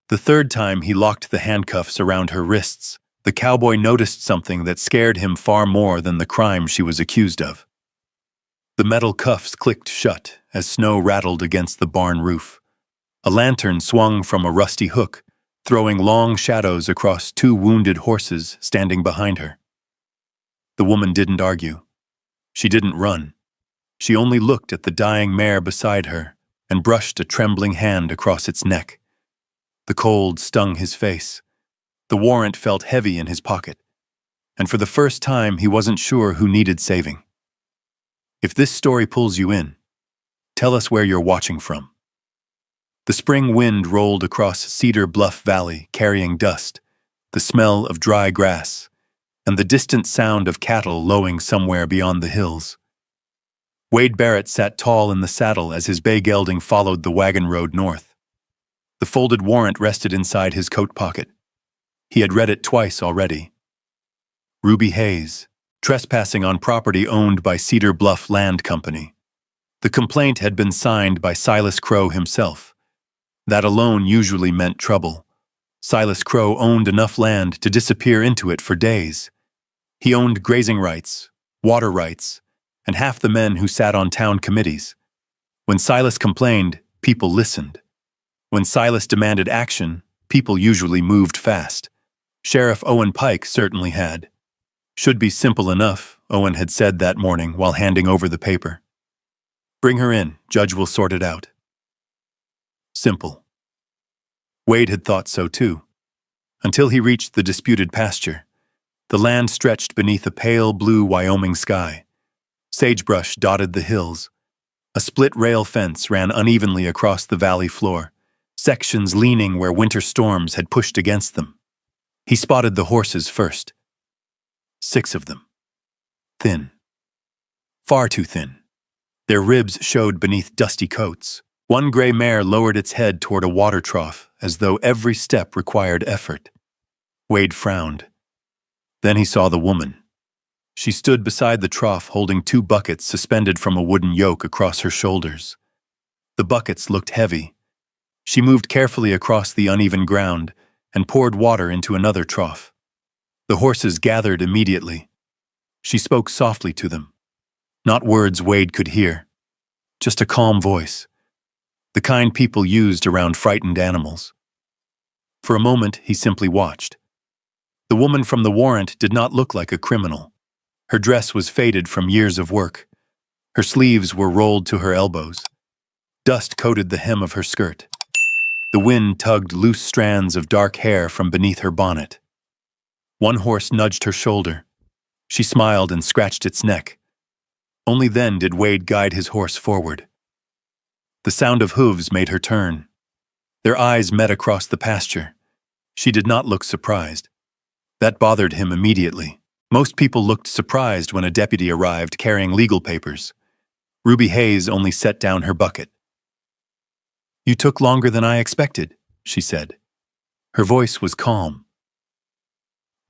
The third time he locked the handcuffs around her wrists, the cowboy noticed something that scared him far more than the crime she was accused of. The metal cuffs clicked shut as snow rattled against the barn roof. A lantern swung from a rusty hook, throwing long shadows across two wounded horses standing behind her. The woman didn't argue. She didn't run. She only looked at the dying mare beside her and brushed a trembling hand across its neck. The cold stung his face. The warrant felt heavy in his pocket, and for the first time he wasn't sure who needed saving. If this story pulls you in, tell us where you're watching from. The spring wind rolled across Cedar Bluff Valley, carrying dust, the smell of dry grass, and the distant sound of cattle lowing somewhere beyond the hills. Wade Barrett sat tall in the saddle as his bay gelding followed the wagon road north. The folded warrant rested inside his coat pocket. He had read it twice already. Ruby Hayes, trespassing on property owned by Cedar Bluff Land Company. The complaint had been signed by Silas Crow himself. That alone usually meant trouble. Silas Crow owned enough land to disappear into it for days. He owned grazing rights, water rights, and half the men who sat on town committees. When Silas complained, people listened. When Silas demanded action, people usually moved fast. Sheriff Owen Pike certainly had. Should be simple enough, Owen had said that morning while handing over the paper. Bring her in, Judge will sort it out. Simple. Wade had thought so too, until he reached the disputed pasture. The land stretched beneath a pale blue Wyoming sky. Sagebrush dotted the hills. A split rail fence ran unevenly across the valley floor, sections leaning where winter storms had pushed against them. He spotted the horses first. 6 of them. Thin. Far too thin. Their ribs showed beneath dusty coats. One gray mare lowered its head toward a water trough, as though every step required effort. Wade frowned. Then he saw the woman. She stood beside the trough holding 2 buckets suspended from a wooden yoke across her shoulders. The buckets looked heavy. She moved carefully across the uneven ground and poured water into another trough. The horses gathered immediately. She spoke softly to them. Not words Wade could hear, just a calm voice, the kind people used around frightened animals. For a moment, he simply watched. The woman from the warrant did not look like a criminal. Her dress was faded from years of work. Her sleeves were rolled to her elbows. Dust coated the hem of her skirt. The wind tugged loose strands of dark hair from beneath her bonnet. One horse nudged her shoulder. She smiled and scratched its neck. Only then did Wade guide his horse forward. The sound of hooves made her turn. Their eyes met across the pasture. She did not look surprised. That bothered him immediately. Most people looked surprised when a deputy arrived carrying legal papers. Ruby Hayes only set down her bucket. "You took longer than I expected," she said. Her voice was calm.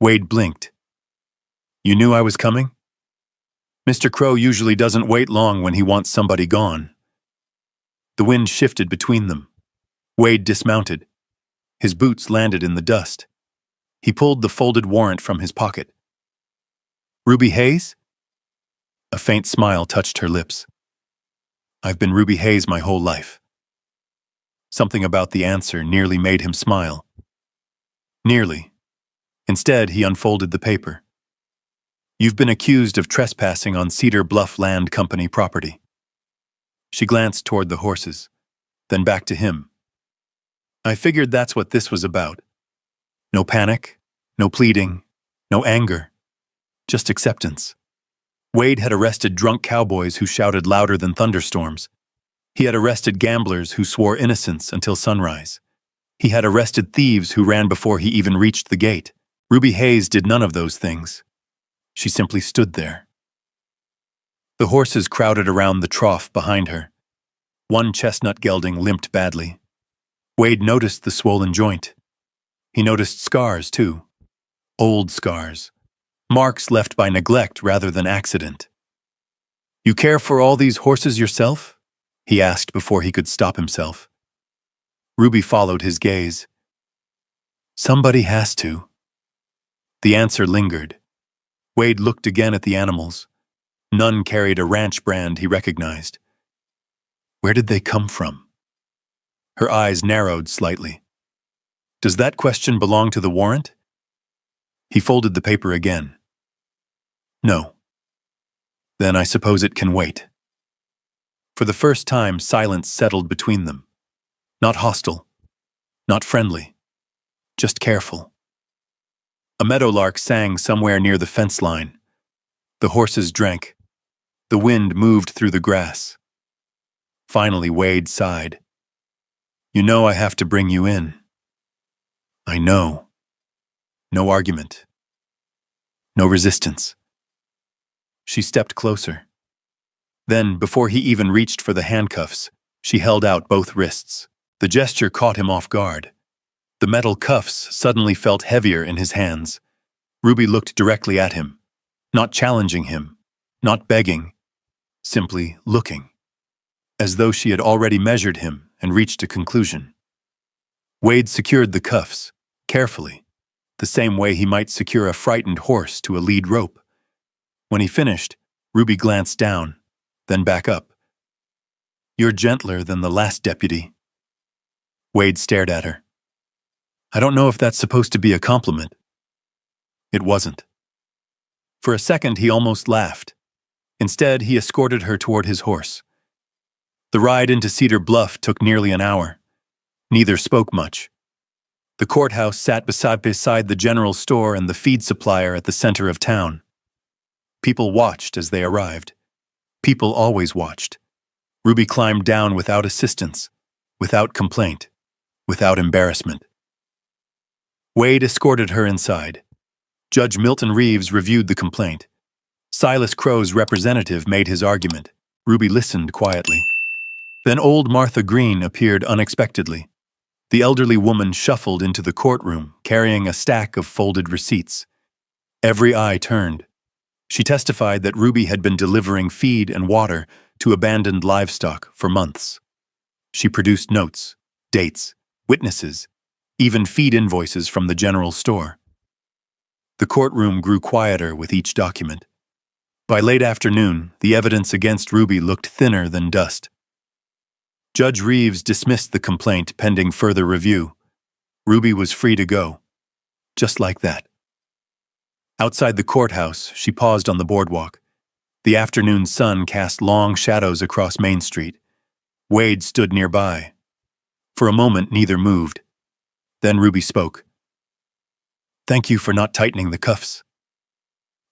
Wade blinked. "You knew I was coming?" Mr. Crow usually doesn't wait long when he wants somebody gone. The wind shifted between them. Wade dismounted. His boots landed in the dust. He pulled the folded warrant from his pocket. "Ruby Hayes?" A faint smile touched her lips. "I've been Ruby Hayes my whole life." Something about the answer nearly made him smile. Nearly. Instead, he unfolded the paper. "You've been accused of trespassing on Cedar Bluff Land Company property." She glanced toward the horses, then back to him. "I figured that's what this was about. No panic, no pleading, no anger, just acceptance." Wade had arrested drunk cowboys who shouted louder than thunderstorms. He had arrested gamblers who swore innocence until sunrise. He had arrested thieves who ran before he even reached the gate. Ruby Hayes did none of those things. She simply stood there. The horses crowded around the trough behind her. One chestnut gelding limped badly. Wade noticed the swollen joint. He noticed scars, too. Old scars. Marks left by neglect rather than accident. "You care for all these horses yourself?" he asked before he could stop himself. Ruby followed his gaze. Somebody has to. The answer lingered. Wade looked again at the animals. None carried a ranch brand he recognized. Where did they come from? Her eyes narrowed slightly. Does that question belong to the warrant? He folded the paper again. No. Then I suppose it can wait. For the first time, silence settled between them. Not hostile, not friendly, just careful. A meadowlark sang somewhere near the fence line. The horses drank. The wind moved through the grass. Finally, Wade sighed. You know I have to bring you in. I know. No argument. No resistance. She stepped closer. Then, before he even reached for the handcuffs, she held out both wrists. The gesture caught him off guard. The metal cuffs suddenly felt heavier in his hands. Ruby looked directly at him, not challenging him, not begging, simply looking, as though she had already measured him and reached a conclusion. Wade secured the cuffs, carefully, the same way he might secure a frightened horse to a lead rope. When he finished, Ruby glanced down, then back up. You're gentler than the last deputy. Wade stared at her. I don't know if that's supposed to be a compliment. It wasn't. For a second, he almost laughed. Instead, he escorted her toward his horse. The ride into Cedar Bluff took nearly an hour. Neither spoke much. The courthouse sat beside the general store and the feed supplier at the center of town. People watched as they arrived. People always watched. Ruby climbed down without assistance, without complaint, without embarrassment. Wade escorted her inside. Judge Milton Reeves reviewed the complaint. Silas Crow's representative made his argument. Ruby listened quietly. Then old Martha Green appeared unexpectedly. The elderly woman shuffled into the courtroom, carrying a stack of folded receipts. Every eye turned. She testified that Ruby had been delivering feed and water to abandoned livestock for months. She produced notes, dates, witnesses, even feed invoices from the general store. The courtroom grew quieter with each document. By late afternoon, the evidence against Ruby looked thinner than dust. Judge Reeves dismissed the complaint pending further review. Ruby was free to go. Just like that. Outside the courthouse, she paused on the boardwalk. The afternoon sun cast long shadows across Main Street. Wade stood nearby. For a moment, neither moved. Then Ruby spoke. Thank you for not tightening the cuffs.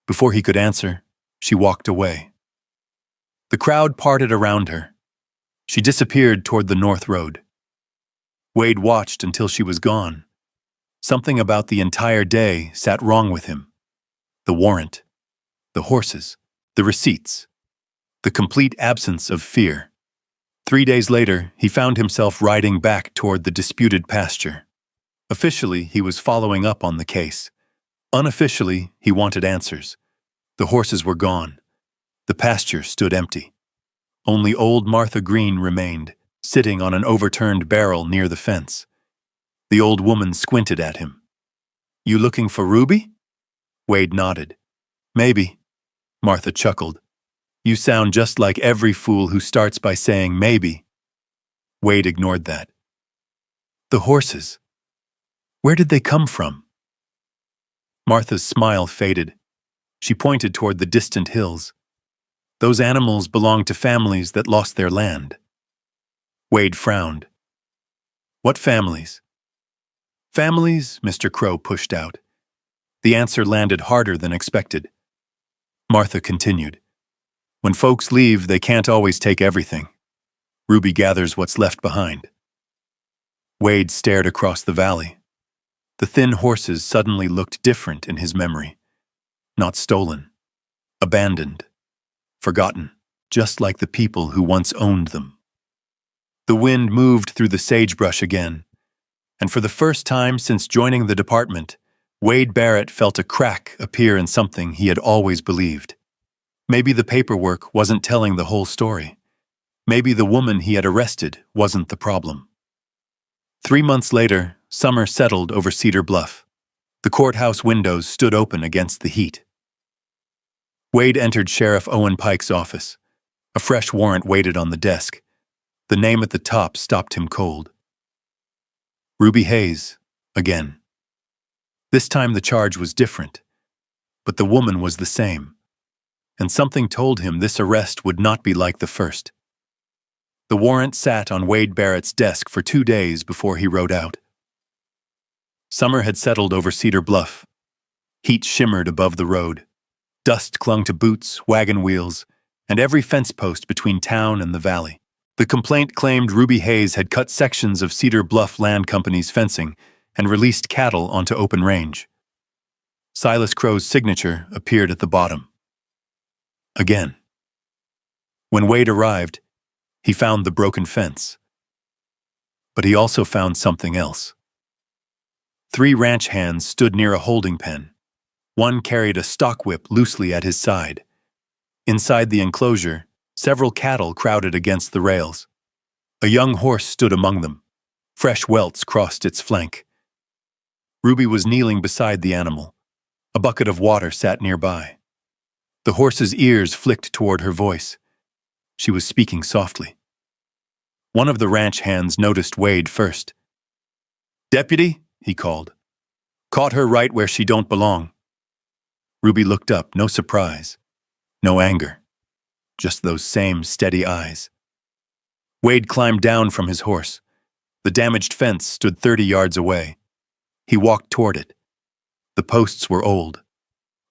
Before he could answer, she walked away. The crowd parted around her. She disappeared toward the North Road. Wade watched until she was gone. Something about the entire day sat wrong with him. The warrant, the horses, the receipts, the complete absence of fear. 3 days later, he found himself riding back toward the disputed pasture. Officially, he was following up on the case. Unofficially, he wanted answers. The horses were gone. The pasture stood empty. Only old Martha Green remained, sitting on an overturned barrel near the fence. The old woman squinted at him. You looking for Ruby? Wade nodded. Maybe. Martha chuckled. You sound just like every fool who starts by saying maybe. Wade ignored that. The horses. Where did they come from? Martha's smile faded. She pointed toward the distant hills. Those animals belonged to families that lost their land. Wade frowned. What families? Families, Mr. Crow pushed out. The answer landed harder than expected. Martha continued. When folks leave, they can't always take everything. Ruby gathers what's left behind. Wade stared across the valley. The thin horses suddenly looked different in his memory. Not stolen. Abandoned. Forgotten, just like the people who once owned them. The wind moved through the sagebrush again, and for the first time since joining the department, Wade Barrett felt a crack appear in something he had always believed. Maybe the paperwork wasn't telling the whole story. Maybe the woman he had arrested wasn't the problem. 3 months later, Summer settled over Cedar Bluff. The courthouse windows stood open against the heat. Wade entered Sheriff Owen Pike's office. A fresh warrant waited on the desk. The name at the top stopped him cold. Ruby Hayes, again. This time the charge was different, but the woman was the same, and something told him this arrest would not be like the first. The warrant sat on Wade Barrett's desk for 2 days before he wrote out. Summer had settled over Cedar Bluff. Heat shimmered above the road. Dust clung to boots, wagon wheels, and every fence post between town and the valley. The complaint claimed Ruby Hayes had cut sections of Cedar Bluff Land Company's fencing and released cattle onto open range. Silas Crow's signature appeared at the bottom. Again. When Wade arrived, he found the broken fence. But he also found something else. 3 ranch hands stood near a holding pen. One carried a stock whip loosely at his side. Inside the enclosure, several cattle crowded against the rails. A young horse stood among them. Fresh welts crossed its flank. Ruby was kneeling beside the animal. A bucket of water sat nearby. The horse's ears flicked toward her voice. She was speaking softly. One of the ranch hands noticed Wade first. "Deputy," he called. "Caught her right where she don't belong." Ruby looked up, no surprise, no anger, just those same steady eyes. Wade climbed down from his horse. The damaged fence stood 30 yards away. He walked toward it. The posts were old.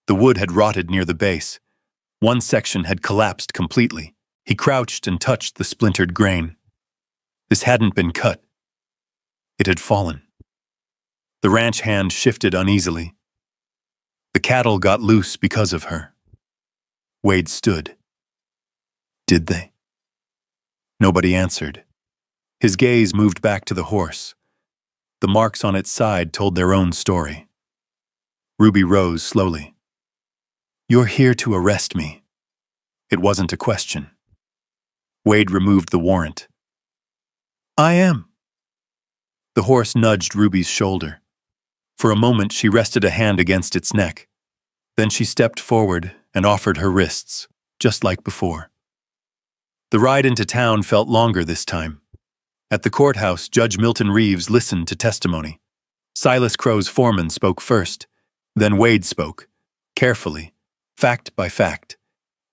The wood had rotted near the base. One section had collapsed completely. He crouched and touched the splintered grain. This hadn't been cut. It had fallen. The ranch hand shifted uneasily. The cattle got loose because of her. Wade stood. Did they? Nobody answered. His gaze moved back to the horse. The marks on its side told their own story. Ruby rose slowly. "You're here to arrest me." It wasn't a question. Wade removed the warrant. "I am." The horse nudged Ruby's shoulder. For a moment, she rested a hand against its neck. Then she stepped forward and offered her wrists, just like before. The ride into town felt longer this time. At the courthouse, Judge Milton Reeves listened to testimony. Silas Crow's foreman spoke first. Then Wade spoke, carefully, fact by fact.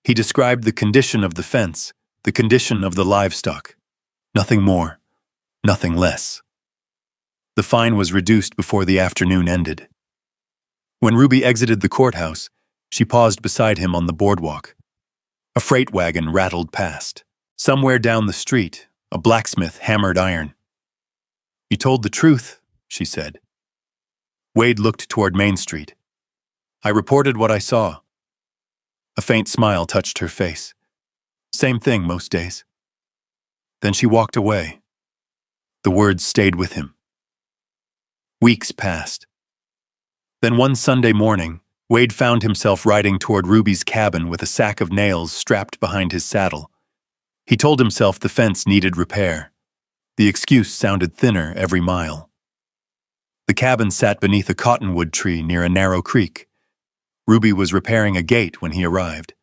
He described the condition of the fence, the condition of the livestock. Nothing more, nothing less. The fine was reduced before the afternoon ended. When Ruby exited the courthouse, she paused beside him on the boardwalk. A freight wagon rattled past. Somewhere down the street, a blacksmith hammered iron. "You told the truth," she said. Wade looked toward Main Street. "I reported what I saw." A faint smile touched her face. "Same thing most days." Then she walked away. The words stayed with him. Weeks passed. Then one Sunday morning, Wade found himself riding toward Ruby's cabin with a sack of nails strapped behind his saddle. He told himself the fence needed repair. The excuse sounded thinner every mile. The cabin sat beneath a cottonwood tree near a narrow creek. Ruby was repairing a gate when he arrived.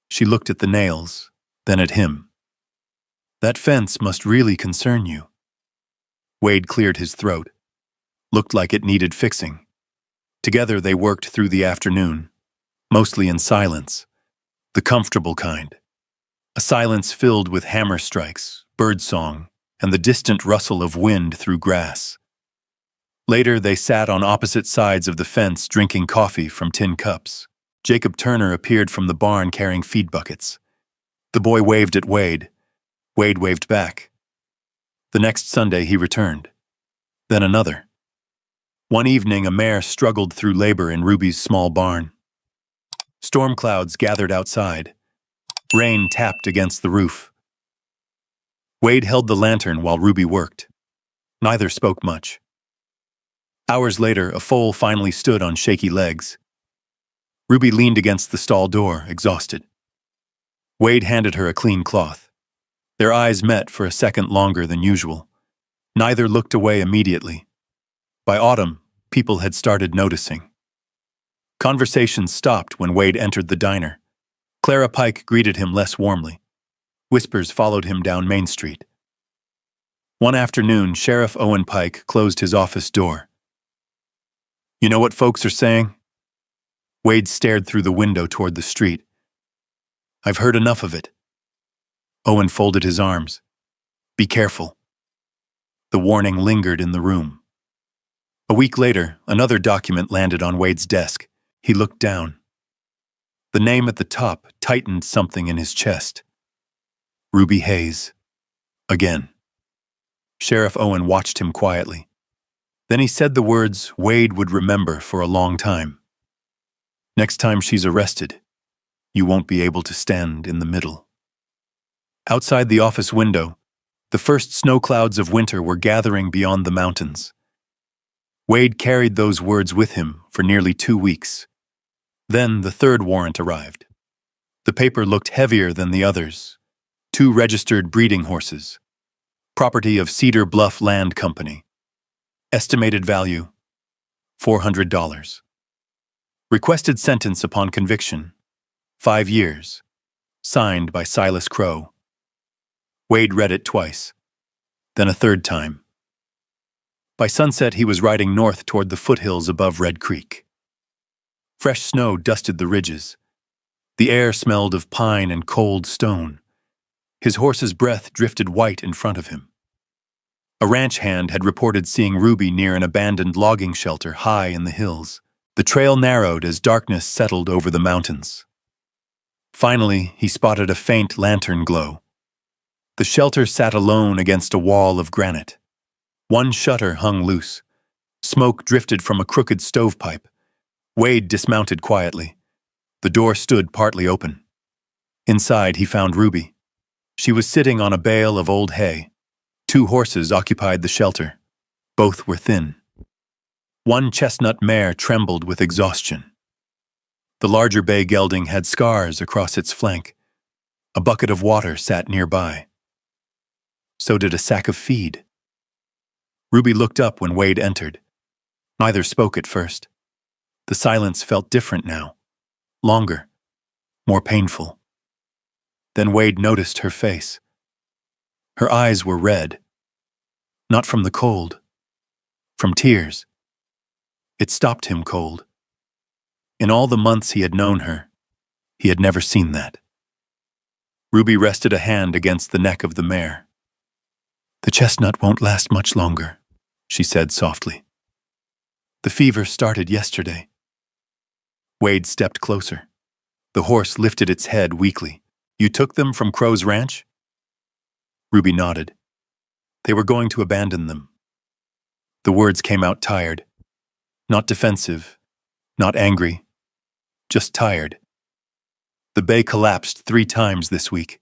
She looked at the nails, then at him. "That fence must really concern you." Wade cleared his throat. Looked like it needed fixing. Together they worked through the afternoon, mostly in silence, the comfortable kind. A silence filled with hammer strikes, birdsong, and the distant rustle of wind through grass. Later they sat on opposite sides of the fence drinking coffee from tin cups. Jacob Turner appeared from the barn carrying feed buckets. The boy waved at Wade. Wade waved back. The next Sunday he returned. Then another. One evening, a mare struggled through labor in Ruby's small barn. Storm clouds gathered outside. Rain tapped against the roof. Wade held the lantern while Ruby worked. Neither spoke much. Hours later, a foal finally stood on shaky legs. Ruby leaned against the stall door, exhausted. Wade handed her a clean cloth. Their eyes met for a second longer than usual. Neither looked away immediately. By autumn, people had started noticing. Conversations stopped when Wade entered the diner. Clara Pike greeted him less warmly. Whispers followed him down Main Street. One afternoon, Sheriff Owen Pike closed his office door. "You know what folks are saying?" Wade stared through the window toward the street. "I've heard enough of it." Owen folded his arms. "Be careful." The warning lingered in the room. A week later, another document landed on Wade's desk. He looked down. The name at the top tightened something in his chest. Ruby Hayes. Again. Sheriff Owen watched him quietly. Then he said the words Wade would remember for a long time. "Next time she's arrested, you won't be able to stand in the middle." Outside the office window, the first snow clouds of winter were gathering beyond the mountains. Wade carried those words with him for nearly 2 weeks. Then the third warrant arrived. The paper looked heavier than the others. 2 registered breeding horses. Property of Cedar Bluff Land Company. Estimated value, $400. Requested sentence upon conviction, 5 years. Signed by Silas Crow. Wade read it twice, then a third time. By sunset, he was riding north toward the foothills above Red Creek. Fresh snow dusted the ridges. The air smelled of pine and cold stone. His horse's breath drifted white in front of him. A ranch hand had reported seeing Ruby near an abandoned logging shelter high in the hills. The trail narrowed as darkness settled over the mountains. Finally, he spotted a faint lantern glow. The shelter sat alone against a wall of granite. One shutter hung loose. Smoke drifted from a crooked stovepipe. Wade dismounted quietly. The door stood partly open. Inside, he found Ruby. She was sitting on a bale of old hay. 2 horses occupied the shelter. Both were thin. One chestnut mare trembled with exhaustion. The larger bay gelding had scars across its flank. A bucket of water sat nearby. So did a sack of feed. Ruby looked up when Wade entered. Neither spoke at first. The silence felt different now. Longer. More painful. Then Wade noticed her face. Her eyes were red. Not from the cold. From tears. It stopped him cold. In all the months he had known her, he had never seen that. Ruby rested a hand against the neck of the mare. "The chestnut won't last much longer," she said softly. "The fever started yesterday." Wade stepped closer. The horse lifted its head weakly. "You took them from Crow's ranch?" Ruby nodded. They were going to abandon them. The words came out tired. Not defensive, not angry, just tired. "The bay collapsed 3 times this week."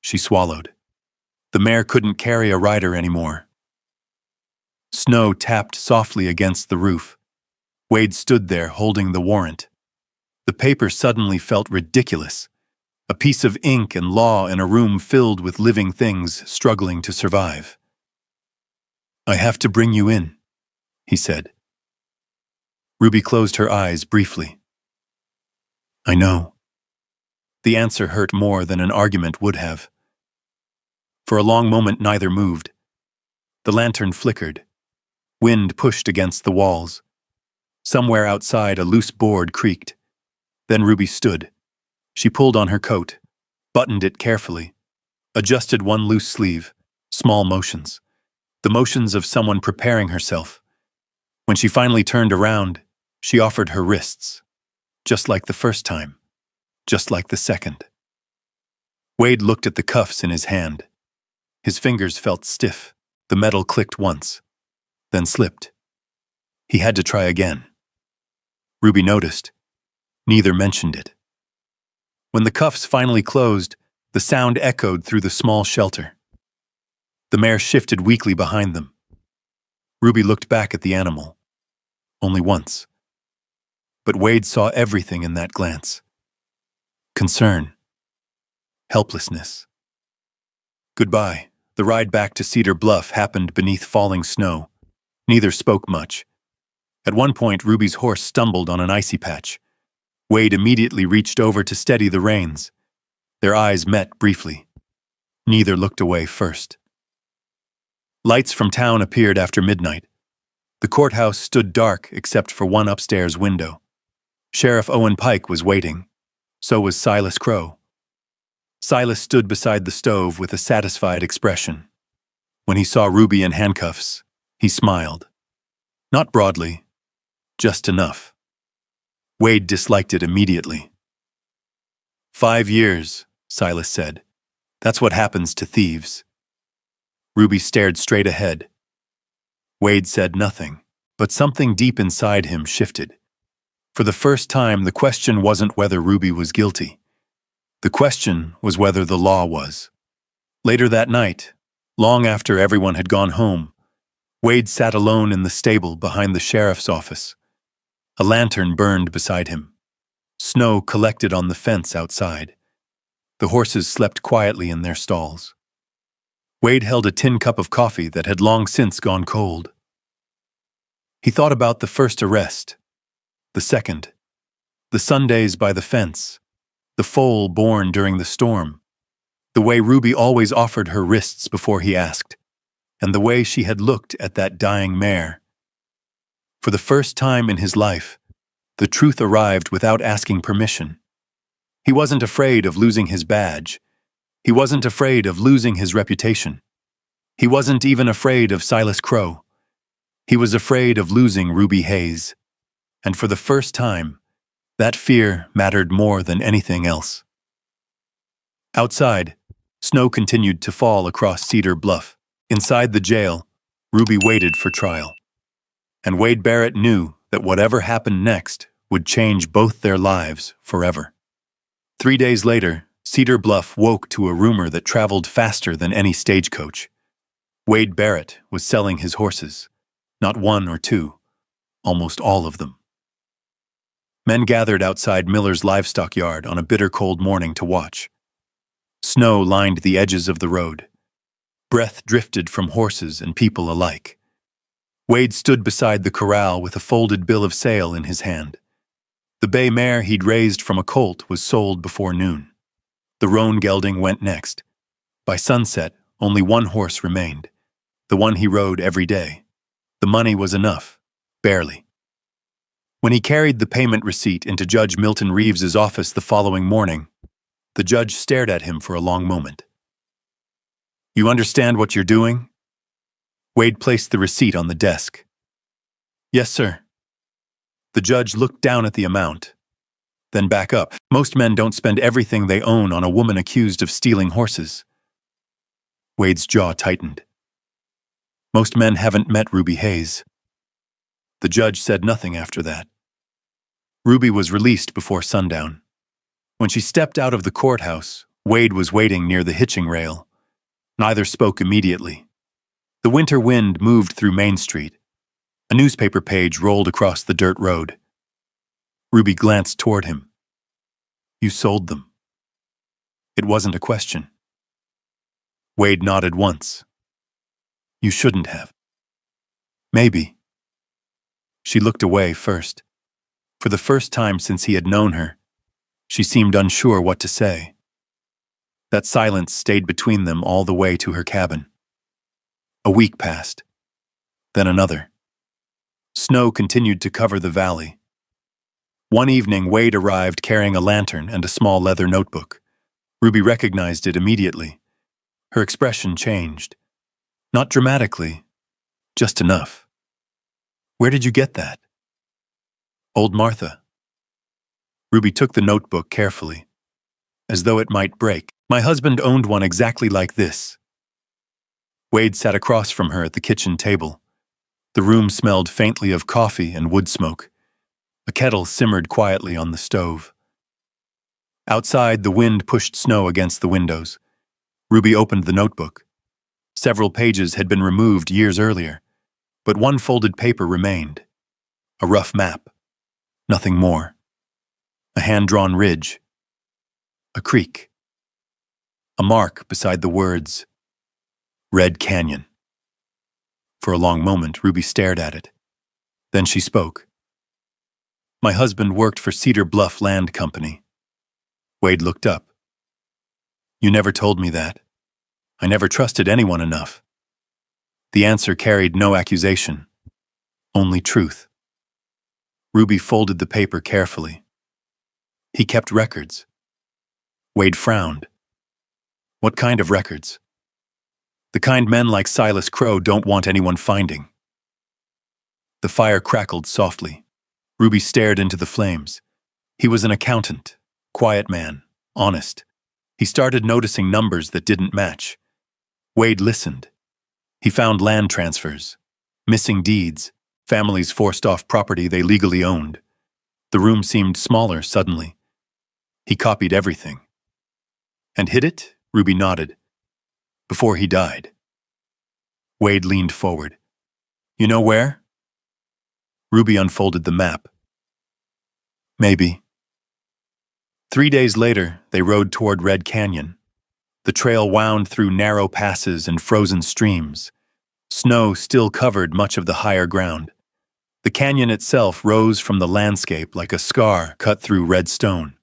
She swallowed. The mare couldn't carry a rider anymore. Snow tapped softly against the roof. Wade stood there holding the warrant. The paper suddenly felt ridiculous. A piece of ink and law in a room filled with living things struggling to survive. "I have to bring you in," he said. Ruby closed her eyes briefly. "I know." The answer hurt more than an argument would have. For a long moment, neither moved. The lantern flickered. Wind pushed against the walls. Somewhere outside, a loose board creaked. Then Ruby stood. She pulled on her coat, buttoned it carefully, adjusted one loose sleeve, small motions. The motions of someone preparing herself. When she finally turned around, she offered her wrists. Just like the first time. Just like the second. Wade looked at the cuffs in his hand. His fingers felt stiff. The metal clicked once, then slipped. He had to try again. Ruby noticed. Neither mentioned it. When the cuffs finally closed, the sound echoed through the small shelter. The mare shifted weakly behind them. Ruby looked back at the animal. Only once. But Wade saw everything in that glance. Concern. Helplessness. Goodbye. The ride back to Cedar Bluff happened beneath falling snow. Neither spoke much. At one point, Ruby's horse stumbled on an icy patch. Wade immediately reached over to steady the reins. Their eyes met briefly. Neither looked away first. Lights from town appeared after midnight. The courthouse stood dark except for one upstairs window. Sheriff Owen Pike was waiting. So was Silas Crow. Silas stood beside the stove with a satisfied expression. When he saw Ruby in handcuffs, he smiled. Not broadly, just enough. Wade disliked it immediately. 5 years, Silas said. That's what happens to thieves. Ruby stared straight ahead. Wade said nothing, but something deep inside him shifted. For the first time, the question wasn't whether Ruby was guilty. The question was whether the law was. Later that night, long after everyone had gone home, Wade sat alone in the stable behind the sheriff's office. A lantern burned beside him. Snow collected on the fence outside. The horses slept quietly in their stalls. Wade held a tin cup of coffee that had long since gone cold. He thought about the first arrest, the second, the Sundays by the fence, the foal born during the storm, the way Ruby always offered her wrists before he asked, and the way she had looked at that dying mare. For the first time in his life, the truth arrived without asking permission. He wasn't afraid of losing his badge. He wasn't afraid of losing his reputation. He wasn't even afraid of Silas Crow. He was afraid of losing Ruby Hayes. And for the first time, that fear mattered more than anything else. Outside, snow continued to fall across Cedar Bluff. Inside the jail, Ruby waited for trial. And Wade Barrett knew that whatever happened next would change both their lives forever. 3 days later, Cedar Bluff woke to a rumor that traveled faster than any stagecoach. Wade Barrett was selling his horses, not one or two, almost all of them. Men gathered outside Miller's livestock yard on a bitter cold morning to watch. Snow lined the edges of the road. Breath drifted from horses and people alike. Wade stood beside the corral with a folded bill of sale in his hand. The bay mare he'd raised from a colt was sold before noon. The roan gelding went next. By sunset, only one horse remained, the one he rode every day. The money was enough, barely. When he carried the payment receipt into Judge Milton Reeves's office the following morning, the judge stared at him for a long moment. "You understand what you're doing?" Wade placed the receipt on the desk. "Yes, sir." The judge looked down at the amount, then back up. Most men don't spend everything they own on a woman accused of stealing horses. Wade's jaw tightened. Most men haven't met Ruby Hayes. The judge said nothing after that. Ruby was released before sundown. When she stepped out of the courthouse, Wade was waiting near the hitching rail. Neither spoke immediately. The winter wind moved through Main Street. A newspaper page rolled across the dirt road. Ruby glanced toward him. "You sold them." It wasn't a question. Wade nodded once. "You shouldn't have." "Maybe." She looked away first. For the first time since he had known her, she seemed unsure what to say. That silence stayed between them all the way to her cabin. A week passed. Then another. Snow continued to cover the valley. One evening, Wade arrived carrying a lantern and a small leather notebook. Ruby recognized it immediately. Her expression changed. Not dramatically, just enough. "Where did you get that?" "Old Martha." Ruby took the notebook carefully, as though it might break. "My husband owned one exactly like this." Wade sat across from her at the kitchen table. The room smelled faintly of coffee and wood smoke. A kettle simmered quietly on the stove. Outside, the wind pushed snow against the windows. Ruby opened the notebook. Several pages had been removed years earlier, but one folded paper remained. A rough map. Nothing more. A hand-drawn ridge. A creek. A mark beside the words, Red Canyon. For a long moment, Ruby stared at it. Then she spoke. My husband worked for Cedar Bluff Land Company. Wade looked up. You never told me that. I never trusted anyone enough. The answer carried no accusation, only truth. Ruby folded the paper carefully. He kept records. Wade frowned. What kind of records? The kind men like Silas Crow don't want anyone finding. The fire crackled softly. Ruby stared into the flames. He was an accountant, quiet man, honest. He started noticing numbers that didn't match. Wade listened. He found land transfers, missing deeds, families forced off property they legally owned. The room seemed smaller suddenly. He copied everything. And hid it? Ruby nodded. Before he died. Wade leaned forward. You know where? Ruby unfolded the map. Maybe. 3 days later, they rode toward Red Canyon. The trail wound through narrow passes and frozen streams. Snow still covered much of the higher ground. The canyon itself rose from the landscape like a scar cut through red stone.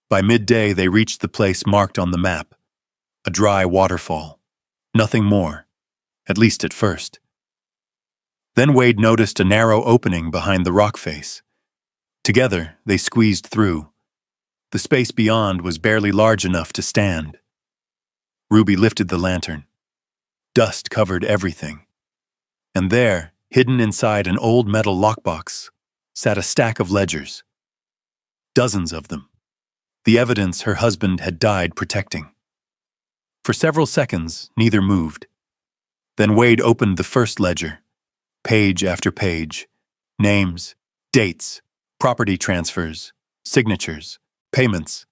By midday, they reached the place marked on the map. A dry waterfall. Nothing more, at least at first. Then Wade noticed a narrow opening behind the rock face. Together, they squeezed through. The space beyond was barely large enough to stand. Ruby lifted the lantern. Dust covered everything. And there, hidden inside an old metal lockbox, sat a stack of ledgers. Dozens of them. The evidence her husband had died protecting. For several seconds, neither moved. Then Wade opened the first ledger. Page after page. Names, dates, property transfers, signatures, payments.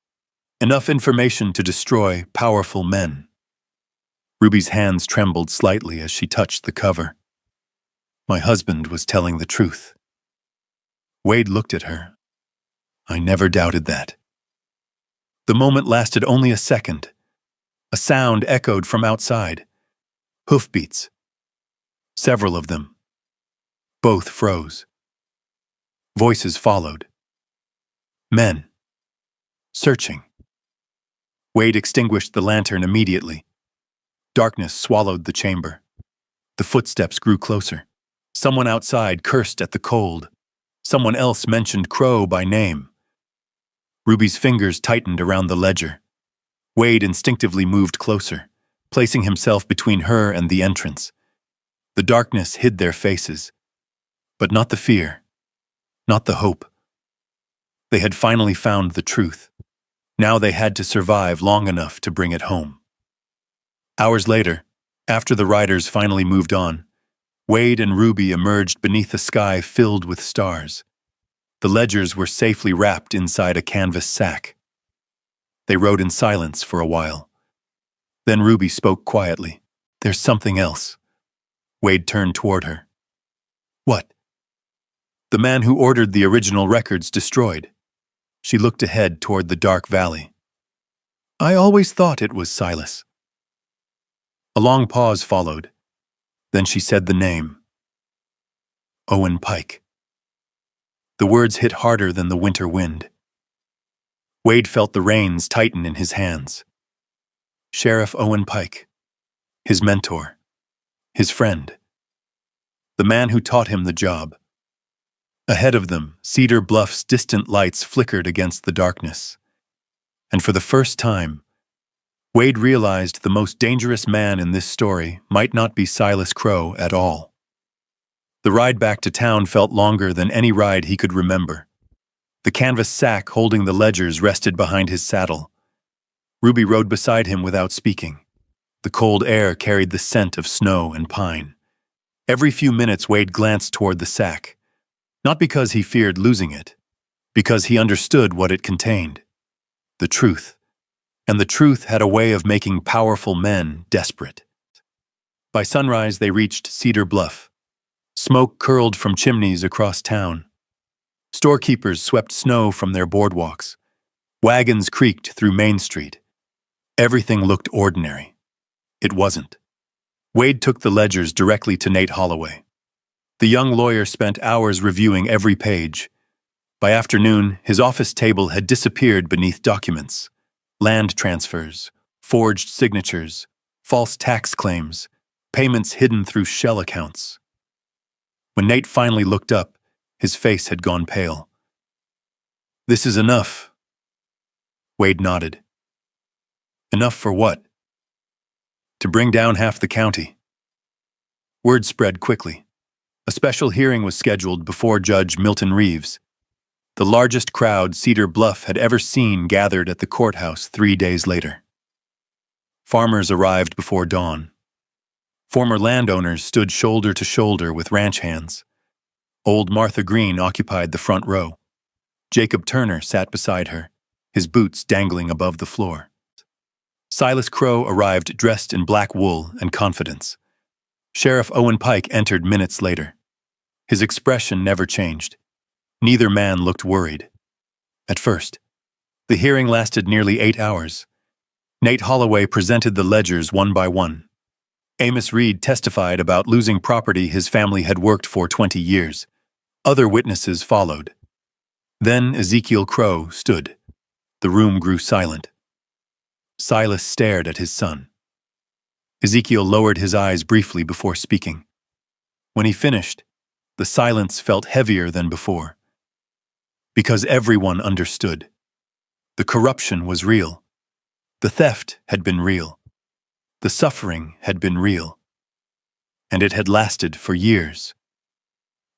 Enough information to destroy powerful men. Ruby's hands trembled slightly as she touched the cover. My husband was telling the truth. Wade looked at her. I never doubted that. The moment lasted only a second. A sound echoed from outside. Hoofbeats. Several of them. Both froze. Voices followed. Men. Searching. Wade extinguished the lantern immediately. Darkness swallowed the chamber. The footsteps grew closer. Someone outside cursed at the cold. Someone else mentioned Crow by name. Ruby's fingers tightened around the ledger. Wade instinctively moved closer, placing himself between her and the entrance. The darkness hid their faces, but not the fear, not the hope. They had finally found the truth. Now they had to survive long enough to bring it home. Hours later, after the riders finally moved on, Wade and Ruby emerged beneath a sky filled with stars. The ledgers were safely wrapped inside a canvas sack. They rode in silence for a while. Then Ruby spoke quietly. There's something else. Wade turned toward her. What? The man who ordered the original records destroyed. She looked ahead toward the dark valley. I always thought it was Silas. A long pause followed. Then she said the name. Owen Pike. The words hit harder than the winter wind. Wade felt the reins tighten in his hands. Sheriff Owen Pike. His mentor. His friend. The man who taught him the job. Ahead of them, Cedar Bluff's distant lights flickered against the darkness. And for the first time, Wade realized the most dangerous man in this story might not be Silas Crow at all. The ride back to town felt longer than any ride he could remember. The canvas sack holding the ledgers rested behind his saddle. Ruby rode beside him without speaking. The cold air carried the scent of snow and pine. Every few minutes Wade glanced toward the sack, not because he feared losing it, because he understood what it contained. The truth. And the truth had a way of making powerful men desperate. By sunrise they reached Cedar Bluff. Smoke curled from chimneys across town. Storekeepers swept snow from their boardwalks. Wagons creaked through Main Street. Everything looked ordinary. It wasn't. Wade took the ledgers directly to Nate Holloway. The young lawyer spent hours reviewing every page. By afternoon, his office table had disappeared beneath documents. Land transfers, forged signatures, false tax claims, payments hidden through shell accounts. When Nate finally looked up, his face had gone pale. "This is enough." Wade nodded. "Enough for what?" "To bring down half the county." Word spread quickly. A special hearing was scheduled before Judge Milton Reeves. The largest crowd Cedar Bluff had ever seen gathered at the courthouse 3 days later. Farmers arrived before dawn. Former landowners stood shoulder to shoulder with ranch hands. Old Martha Green occupied the front row. Jacob Turner sat beside her, his boots dangling above the floor. Silas Crow arrived dressed in black wool and confidence. Sheriff Owen Pike entered minutes later. His expression never changed. Neither man looked worried. At first, the hearing lasted nearly 8 hours. Nate Holloway presented the ledgers one by one. Amos Reed testified about losing property his family had worked for 20 years. Other witnesses followed. Then Ezekiel Crow stood. The room grew silent. Silas stared at his son. Ezekiel lowered his eyes briefly before speaking. When he finished, the silence felt heavier than before. Because everyone understood. The corruption was real. The theft had been real. The suffering had been real. And it had lasted for years.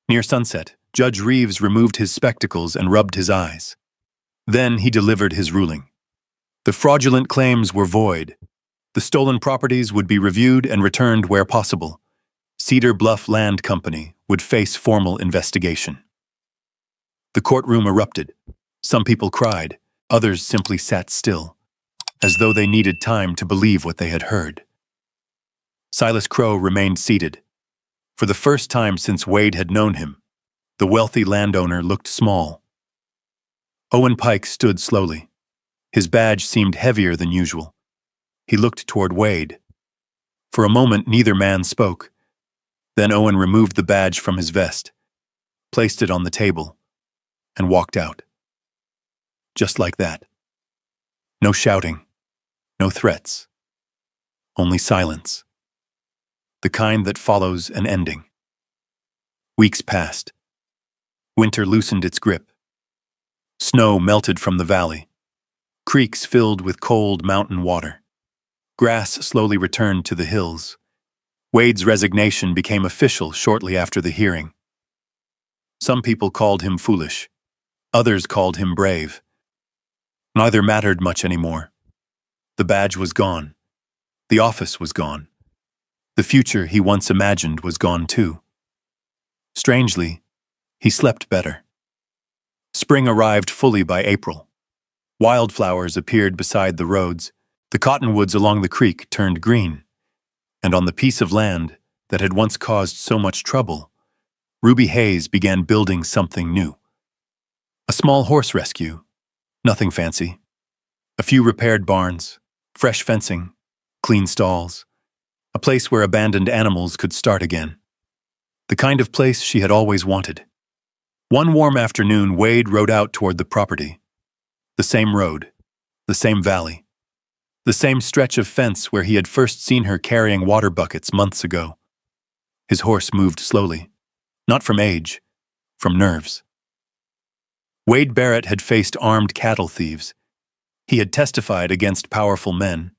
Near sunset, Judge Reeves removed his spectacles and rubbed his eyes. Then he delivered his ruling. The fraudulent claims were void. The stolen properties would be reviewed and returned where possible. Cedar Bluff Land Company would face formal investigation. The courtroom erupted. Some people cried, others simply sat still, as though they needed time to believe what they had heard. Silas Crow remained seated. For the first time since Wade had known him, the wealthy landowner looked small. Owen Pike stood slowly. His badge seemed heavier than usual. He looked toward Wade. For a moment, neither man spoke. Then Owen removed the badge from his vest, placed it on the table, and walked out. Just like that. No shouting, no threats, only silence. The kind that follows an ending. Weeks passed. Winter loosened its grip. Snow melted from the valley. Creeks filled with cold mountain water. Grass slowly returned to the hills. Wade's resignation became official shortly after the hearing. Some people called him foolish. Others called him brave. Neither mattered much anymore. The badge was gone. The office was gone. The future he once imagined was gone too. Strangely, he slept better. Spring arrived fully by April. Wildflowers appeared beside the roads. The cottonwoods along the creek turned green. And on the piece of land that had once caused so much trouble, Ruby Hayes began building something new. A small horse rescue. Nothing fancy. A few repaired barns, fresh fencing, clean stalls. A place where abandoned animals could start again. The kind of place she had always wanted. One warm afternoon, Wade rode out toward the property. The same road, the same valley, the same stretch of fence where he had first seen her carrying water buckets months ago. His horse moved slowly, not from age, from nerves. Wade Barrett had faced armed cattle thieves. He had testified against powerful men.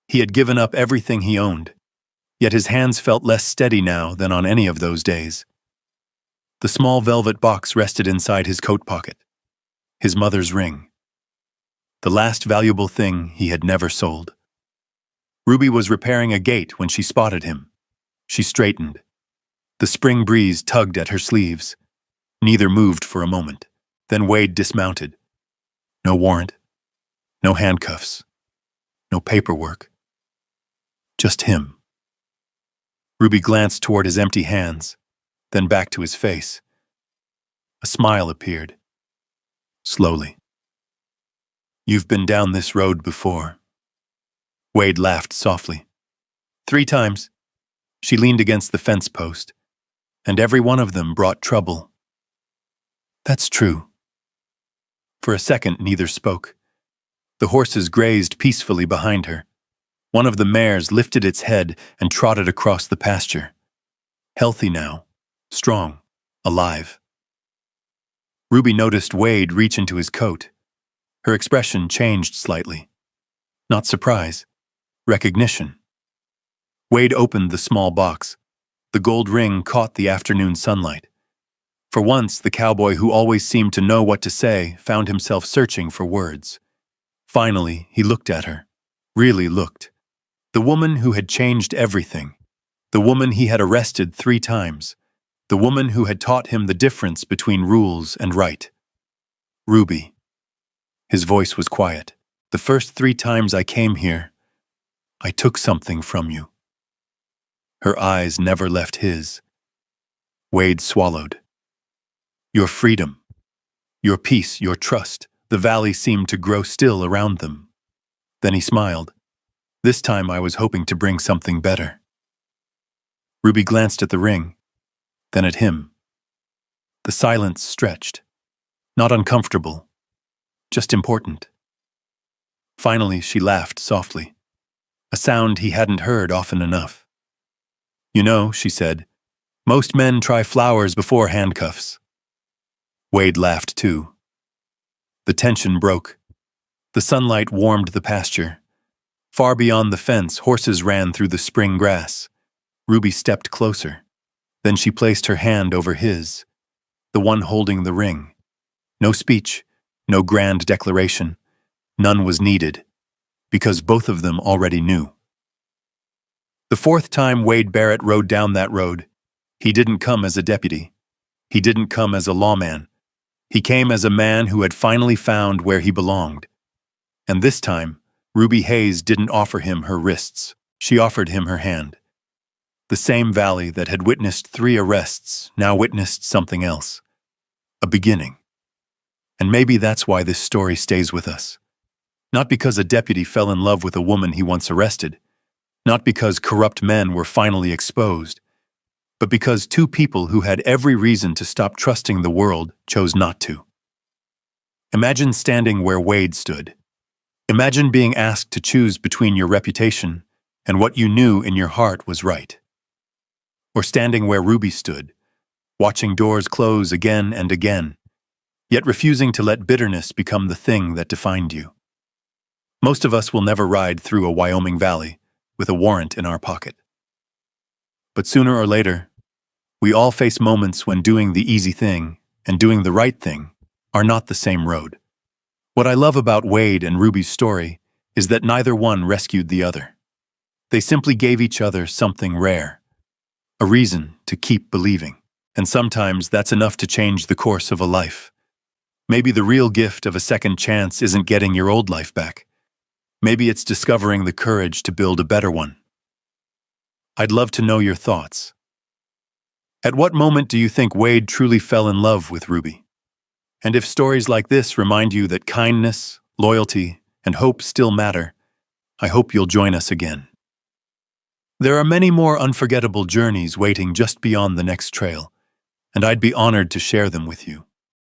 He had given up everything he owned. Yet his hands felt less steady now than on any of those days. The small velvet box rested inside his coat pocket. His mother's ring. The last valuable thing he had never sold. Ruby was repairing a gate when she spotted him. She straightened. The spring breeze tugged at her sleeves. Neither moved for a moment. Then Wade dismounted. No warrant. No handcuffs. No paperwork. Just him. Ruby glanced toward his empty hands, then back to his face. A smile appeared. Slowly. You've been down this road before. Wade laughed softly. 3 times. She leaned against the fence post, and every one of them brought trouble. That's true. For a second, neither spoke. The horses grazed peacefully behind her. One of the mares lifted its head and trotted across the pasture. Healthy now, strong, alive. Ruby noticed Wade reach into his coat. Her expression changed slightly. Not surprise, recognition. Wade opened the small box. The gold ring caught the afternoon sunlight. For once, the cowboy who always seemed to know what to say found himself searching for words. Finally, he looked at her. Really looked. The woman who had changed everything. The woman he had arrested 3 times. The woman who had taught him the difference between rules and right. Ruby. His voice was quiet. The first 3 times I came here, I took something from you. Her eyes never left his. Wade swallowed. Your freedom, your peace, your trust. The valley seemed to grow still around them. Then he smiled. This time I was hoping to bring something better. Ruby glanced at the ring, then at him. The silence stretched. Not uncomfortable, just important. Finally, she laughed softly, a sound he hadn't heard often enough. You know, she said, most men try flowers before handcuffs. Wade laughed too. The tension broke. The sunlight warmed the pasture. Far beyond the fence, horses ran through the spring grass. Ruby stepped closer. Then she placed her hand over his, the one holding the ring. No speech, no grand declaration. None was needed, because both of them already knew. The 4th time Wade Barrett rode down that road, he didn't come as a deputy. He didn't come as a lawman. He came as a man who had finally found where he belonged. And this time, Ruby Hayes didn't offer him her wrists. She offered him her hand. The same valley that had witnessed 3 arrests now witnessed something else. A beginning. And maybe that's why this story stays with us. Not because a deputy fell in love with a woman he once arrested. Not because corrupt men were finally exposed. But because 2 people who had every reason to stop trusting the world chose not to. Imagine standing where Wade stood. Imagine being asked to choose between your reputation and what you knew in your heart was right. Or standing where Ruby stood, watching doors close again and again, yet refusing to let bitterness become the thing that defined you. Most of us will never ride through a Wyoming valley with a warrant in our pocket. But sooner or later, we all face moments when doing the easy thing and doing the right thing are not the same road. What I love about Wade and Ruby's story is that neither one rescued the other. They simply gave each other something rare, a reason to keep believing. And sometimes that's enough to change the course of a life. Maybe the real gift of a second chance isn't getting your old life back. Maybe it's discovering the courage to build a better one. I'd love to know your thoughts. At what moment do you think Wade truly fell in love with Ruby? And if stories like this remind you that kindness, loyalty, and hope still matter, I hope you'll join us again. There are many more unforgettable journeys waiting just beyond the next trail, and I'd be honored to share them with you.